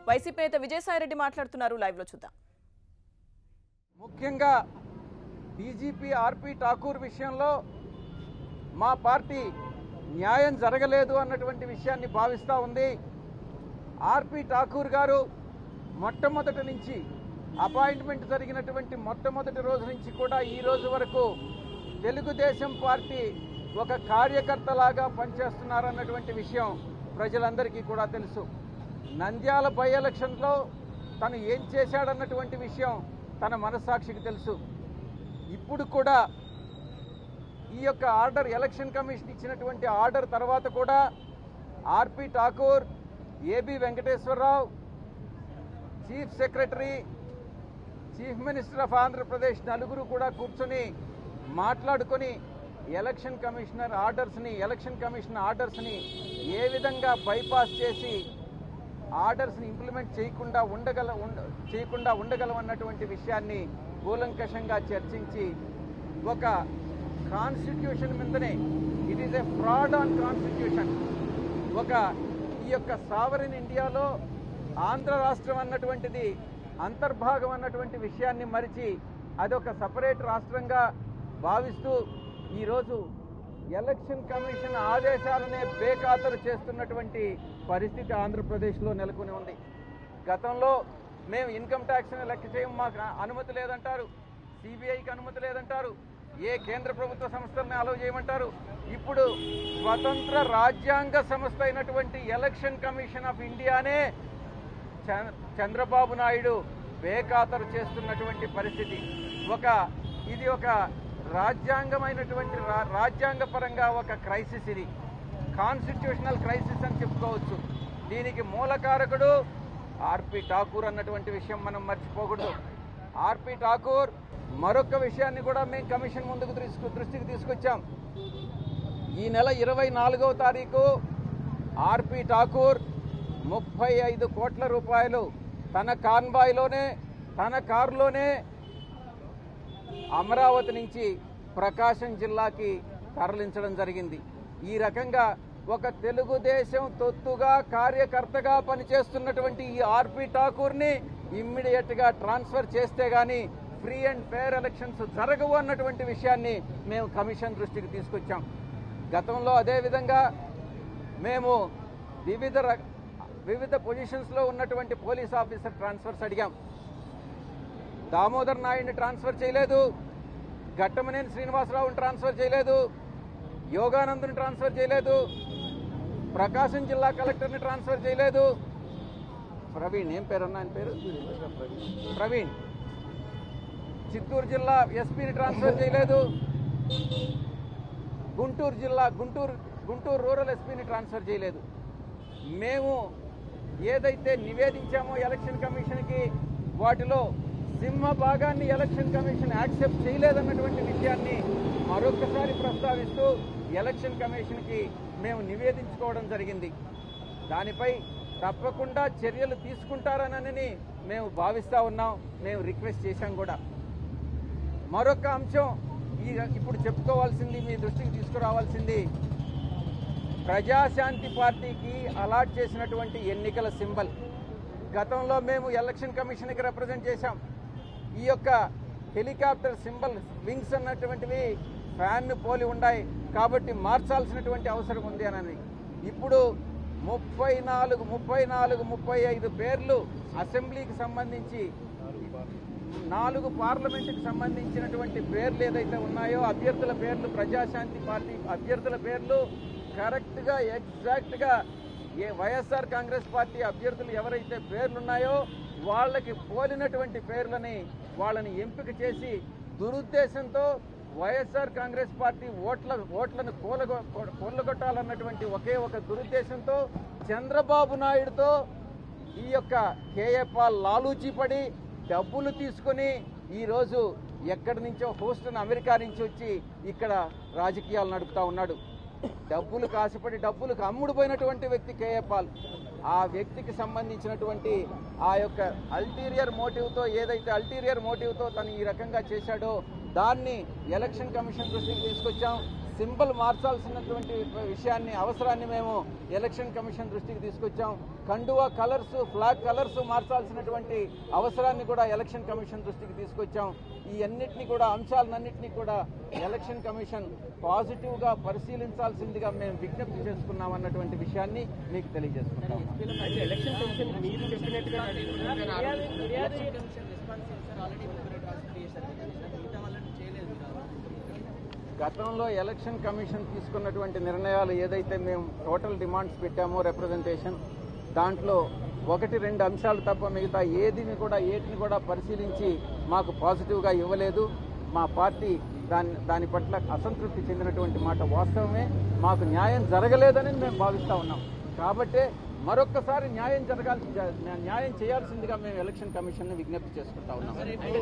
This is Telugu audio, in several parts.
వైసీపీ నేత విజయసాయిరెడ్డి మాట్లాడుతున్నారు. లైవ్ లో చూద్దాం. ముఖ్యంగా డీజీపీ ఆర్పి ఠాకూర్ విషయంలో మా పార్టీ న్యాయం జరగలేదు అన్నటువంటి విషయాన్ని భావిస్తూ ఉంది. ఆర్పి ఠాకూర్ గారు మొట్టమొదటి నుంచి అపాయింట్మెంట్ జరిగినటువంటి మొట్టమొదటి రోజు నుంచి కూడా ఈ రోజు వరకు తెలుగుదేశం పార్టీ ఒక కార్యకర్తలాగా పనిచేస్తున్నారన్నటువంటి విషయం ప్రజలందరికీ కూడా తెలుసు. నంద్యాల బై ఎలక్షన్లో తను ఏం చేశాడన్నటువంటి విషయం తన మనస్సాక్షికి తెలుసు. ఇప్పుడు కూడా ఈ యొక్క ఆర్డర్ ఎలక్షన్ కమిషన్ ఇచ్చినటువంటి ఆర్డర్ తర్వాత కూడా R P Thakur, A B Venkateswararao, chief secretary, chief minister of Andhra Pradesh నలుగురు కూడా కూర్చొని మాట్లాడుకొని ఎలక్షన్ కమిషన్ ఆర్డర్స్ని ఏ విధంగా బైపాస్ చేసి ఆర్డర్స్ని ఇంప్లిమెంట్ చేయకుండా ఉండగలమన్నటువంటి విషయాన్ని కూలంకషంగా చర్చించి ఒక కాన్స్టిట్యూషన్ మీదనే it is a fraud on constitution, ఈ యొక్క సావరిన్ ఇండియాలో ఆంధ్ర రాష్ట్రం అన్నటువంటిది అంతర్భాగం అన్నటువంటి విషయాన్ని మరిచి అదొక సపరేట్ రాష్ట్రంగా భావిస్తూ ఈరోజు ఎలక్షన్ కమిషన్ ఆదేశాలనే బేఖాతరు చేస్తున్నటువంటి పరిస్థితి ఆంధ్రప్రదేశ్లో నెలకొని ఉంది. గతంలో మేము ఇన్కమ్ ట్యాక్స్ని లెక్క చేయము, మాకు అనుమతి లేదంటారు, సిబిఐకి అనుమతి లేదంటారు, ఏ కేంద్ర ప్రభుత్వ సంస్థలను అలౌ చేయమంటారు. ఇప్పుడు స్వతంత్ర రాజ్యాంగ సంస్థ అయినటువంటి ఎలక్షన్ కమిషన్ ఆఫ్ ఇండియానే చంద్రబాబు నాయుడు బేఖాతరు చేస్తున్నటువంటి పరిస్థితి. ఇది ఒక రాజ్యాంగమైనటువంటి రాజ్యాంగపరంగా ఒక క్రైసిస్, ఇది కాన్స్టిట్యూషనల్ క్రైసిస్ అని చెప్పుకోవచ్చు. దీనికి మూలకారకుడు ఆర్పి ఠాకూర్ అన్నటువంటి విషయం మనం మర్చిపోకూడదు. ఆర్పి ఠాకూర్ మరొక విషయాన్ని కూడా మేము కమిషన్ ముందుకు దృష్టికి తీసుకొచ్చాం. ఈ నెల 24వ తారీఖు ఆర్పి ఠాకూర్ 35 కోట్ల రూపాయలు తన కాన్వాయ్లోనే, తన కారులోనే అమరావతి నుంచి ప్రకాశం జిల్లాకి తరలించడం జరిగింది. ఈ రకంగా ఒక తెలుగుదేశం తొత్తుగా కార్యకర్తగా పనిచేస్తున్నటువంటి ఈ ఆర్పి ఠాకూర్ని ఇమ్మీడియట్గా ట్రాన్స్ఫర్ చేస్తే గానీ ఫ్రీ అండ్ ఫెయిర్ ఎలక్షన్స్ జరగవు అన్నటువంటి విషయాన్ని మేము కమిషన్ దృష్టికి తీసుకొచ్చాం. గతంలో అదేవిధంగా మేము వివిధ పొజిషన్స్లో ఉన్నటువంటి పోలీస్ ఆఫీసర్ ట్రాన్స్ఫర్స్ అడిగాం. దామోదర్ నాయుడిని ట్రాన్స్ఫర్ చేయలేదు, ఘట్టమనేని శ్రీనివాసరావుని ట్రాన్స్ఫర్ చేయలేదు, యోగానందుని ట్రాన్స్ఫర్ చేయలేదు, ప్రకాశం జిల్లా కలెక్టర్ని ట్రాన్స్ఫర్ చేయలేదు, ఏం పేరన్నా ఆయన పేరు ప్రవీణ్, చిత్తూరు జిల్లా ఎస్పీని ట్రాన్స్ఫర్ చేయలేదు, గుంటూరు రూరల్ ఎస్పీని ట్రాన్స్ఫర్ చేయలేదు. మేము ఏదైతే నివేదించామో ఎలక్షన్ కమిషన్కి వాటిలో సింహ భాగాన్ని ఎలక్షన్ కమిషన్ యాక్సెప్ట్ చేయలేదన్నటువంటి విషయాన్ని మరొకసారి ప్రస్తావిస్తూ ఎలక్షన్ కమిషన్కి మేము నివేదించుకోవడం జరిగింది. దానిపై తప్పకుండా చర్యలు తీసుకుంటారనని మేము భావిస్తూ ఉన్నాం, మేము రిక్వెస్ట్ చేశాం కూడా. మరొక అంశం ఇప్పుడు చెప్పుకోవాల్సింది, మీ దృష్టికి తీసుకురావాల్సింది, ప్రజాశాంతి పార్టీకి అలాట్ చేసినటువంటి ఎన్నికల సింబల్ గతంలో మేము ఎలక్షన్ కమిషన్కి రిప్రజెంట్ చేశాం. ఈ యొక్క హెలికాప్టర్ సింబల్ వింగ్స్ అన్నటువంటివి ఫ్యాన్ను పోలి ఉన్నాయి కాబట్టి మార్చాల్సినటువంటి అవసరం ఉంది అని ఇప్పుడు 35 పేర్లు అసెంబ్లీకి సంబంధించి, 4 పార్లమెంటుకి సంబంధించినటువంటి పేర్లు ఏదైతే ఉన్నాయో అభ్యర్థుల పేర్లు, ప్రజాశాంతి పార్టీ అభ్యర్థుల పేర్లు కరెక్ట్గా ఎగ్జాక్ట్గా వైఎస్ఆర్ కాంగ్రెస్ పార్టీ అభ్యర్థులు ఎవరైతే పేర్లున్నాయో వాళ్ళకి పోలినటువంటి పేర్లని వాళ్ళని ఎంపిక చేసి దురుద్దేశంతో వైఎస్ఆర్ కాంగ్రెస్ పార్టీ ఓట్లను కూలగొట్టాలన్నటువంటి ఒకే ఒక దురుద్దేశంతో చంద్రబాబు నాయుడుతో ఈ యొక్క కేఏ పాల్ లాలూచీ పడి డబ్బులు తీసుకుని ఈరోజు ఎక్కడి నుంచో హూస్టన్ అమెరికా నుంచి వచ్చి ఇక్కడ రాజకీయాలు నడుపుతా ఉన్నాడు. డబ్బులు కాసిపడి డబ్బులకు అమ్ముడుపోయినటువంటి వ్యక్తి కేఏ పాల్. ఆ వ్యక్తికి సంబంధించినటువంటి ఆ యొక్క అల్టీరియర్ మోటివ్తో తను ఈ రకంగా చేశాడో దాన్ని ఎలక్షన్ కమిషన్ దృష్టికి తీసుకొచ్చాం. సింబల్ మార్చాల్సినటువంటి విషయాన్ని అవసరాన్ని మేము ఎలక్షన్ కమిషన్ దృష్టికి తీసుకొచ్చాం. కండువా కలర్స్, ఫ్లాగ్ కలర్స్ మార్చాల్సినటువంటి అవసరాన్ని కూడా ఎలక్షన్ కమిషన్ దృష్టికి తీసుకొచ్చాం. ఈ అన్నిటినీ కూడా అంశాలన్నింటినీ కూడా ఎలక్షన్ కమిషన్ పాజిటివ్గా పరిశీలించాల్సిందిగా మేము విజ్ఞప్తి చేసుకున్నాం అన్నటువంటి విషయాన్ని మీకు తెలియజేసుకుంటాం. గతంలో ఎలక్షన్ కమిషన్ తీసుకున్నటువంటి నిర్ణయాలు ఏదైతే మేము టోటల్ డిమాండ్స్ పెట్టామో రిప్రజెంటేషన్, దాంట్లో 1-2 అంశాలు తప్ప మిగతా ఏటిని కూడా పరిశీలించి మాకు పాజిటివ్గా ఇవ్వలేదు. మా పార్టీ దాని పట్ల అసంతృప్తి చెందినటువంటి మాట వాస్తవమే. మాకు న్యాయం జరగలేదని మేము భావిస్తూ ఉన్నాం. కాబట్టే మరొక్కసారి న్యాయం చేయాల్సిందిగా మేము ఎలక్షన్ కమిషన్ ని విజ్ఞప్తి చేసుకుంటా ఉన్నాం.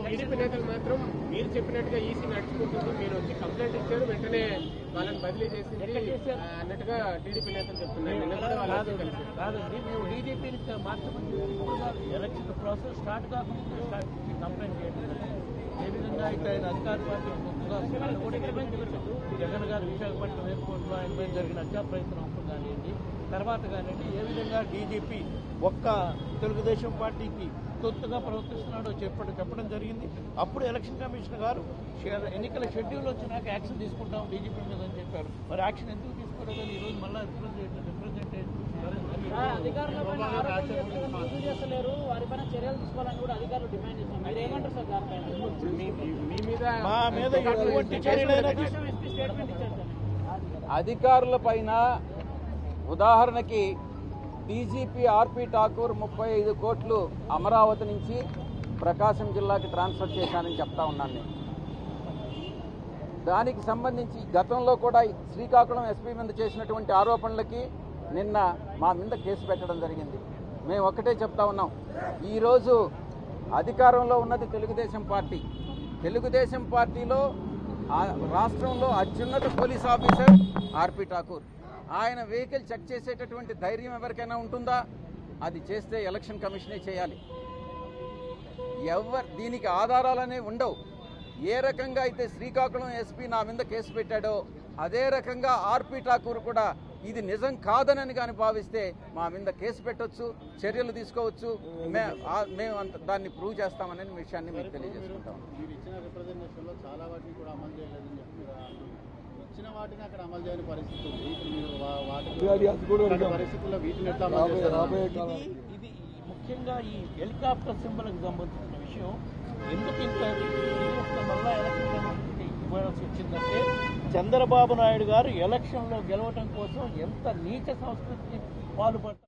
టీడీపీ నేతలు మాత్రం మీరు చెప్పినట్టుగా ఈసీ నడుచుకుంటుంది, మీరు వచ్చి కంప్లైంట్ ఇచ్చారు, వెంటనే వాళ్ళని బదిలీ చేసింది అన్నట్టుగా టీడీపీ నేతలు చెప్తున్నారు. కాదండి, మేము డీజీపీని మార్చమని ఎలక్షన్ ప్రాసెస్ స్టార్ట్ కాకుండా కంప్లైంట్ చేయడం ఏ విధంగా అయితే ఆయన అధికార పార్టీ జగన్ గారు విశాఖపట్నం ఎయిర్పోర్ట్లో ఆయన పైన జరిగిన హత్యా ప్రయత్నం అప్పుడు కానివ్వండి, తర్వాత కానివ్వండి, ఏ విధంగా డీజీపీ ఒక్క తెలుగుదేశం పార్టీకి తొత్తుగా ప్రవర్తిస్తున్నాడో చెప్పడం జరిగింది. అప్పుడు ఎలక్షన్ కమిషనర్ గారు ఎన్నికల షెడ్యూల్ వచ్చినాక యాక్షన్ తీసుకుంటాం డీజీపీ మీద అని చెప్పారు. మరి యాక్షన్ ఎందుకు తీసుకోవడం ఈరోజు మళ్ళీ చేస్తలేరు, వారిపైన చర్యలు తీసుకోవాలని కూడా అధికారులు డిమాండ్ చేస్తున్నారు. మీరు ఏమంటారు సార్ దానిపైన? మా మీద ఎటువంటి చర్యలైనా స్టేట్మెంట్ ఇచ్చారు సార్. అధికారుల పైన ఉదాహరణకి డీజీపీ ఆర్పి ఠాకూర్ 35 కోట్లు అమరావతి నుంచి ప్రకాశం జిల్లాకి ట్రాన్స్ఫర్ చేశానని చెప్తా ఉన్నాను నేను. దానికి సంబంధించి గతంలో కూడా శ్రీకాకుళం ఎస్పీ మీద చేసినటువంటి ఆరోపణలకి నిన్న మా మీద కేసు పెట్టడం జరిగింది. మేము ఒక్కటే చెప్తా ఉన్నాం, ఈరోజు అధికారంలో ఉన్నది తెలుగుదేశం పార్టీ. తెలుగుదేశం పార్టీలో రాష్ట్రంలో అత్యున్నత పోలీస్ ఆఫీసర్ ఆర్పి ఠాకూర్. ఆయన వెహికల్ చెక్ చేసేటటువంటి ధైర్యం ఎవరికైనా ఉంటుందా? అది చేస్తే ఎలక్షన్ కమిషనే చేయాలి. దీనికి ఆధారాలనే ఉండవు. ఏ రకంగా అయితే శ్రీకాకుళం ఎస్పీ నా మీద కేసు పెట్టాడో అదే రకంగా ఆర్పి ఠాకూర్ కూడా ఇది నిజం కాదనని కానీ భావిస్తే మా మీద కేసు పెట్టవచ్చు, చర్యలు తీసుకోవచ్చు. మేము దాన్ని ప్రూవ్ చేస్తామనే విషయాన్ని మీకు తెలియజేసుకుంటాం. చాలా వాటిని కూడా అమలు చేయలేదని ఇచ్చిన వాటిని అక్కడ అమలు చేయని పరిస్థితి ఉంది. పరిస్థితుల్లో వీటిని ఎట్లా అమలు చేస్తారు? ఇది ముఖ్యంగా ఈ హెలికాప్టర్ సింబల్కి సంబంధించిన విషయం ఎందుకు ఇంత మళ్ళా ఎలక్షన్ ఇవ్వాల్సి వచ్చిందంటే, చంద్రబాబు నాయుడు గారు ఎలక్షన్లో గెలవడం కోసం ఎంత నీచ సంస్కృతికి పాల్పడ్డారు.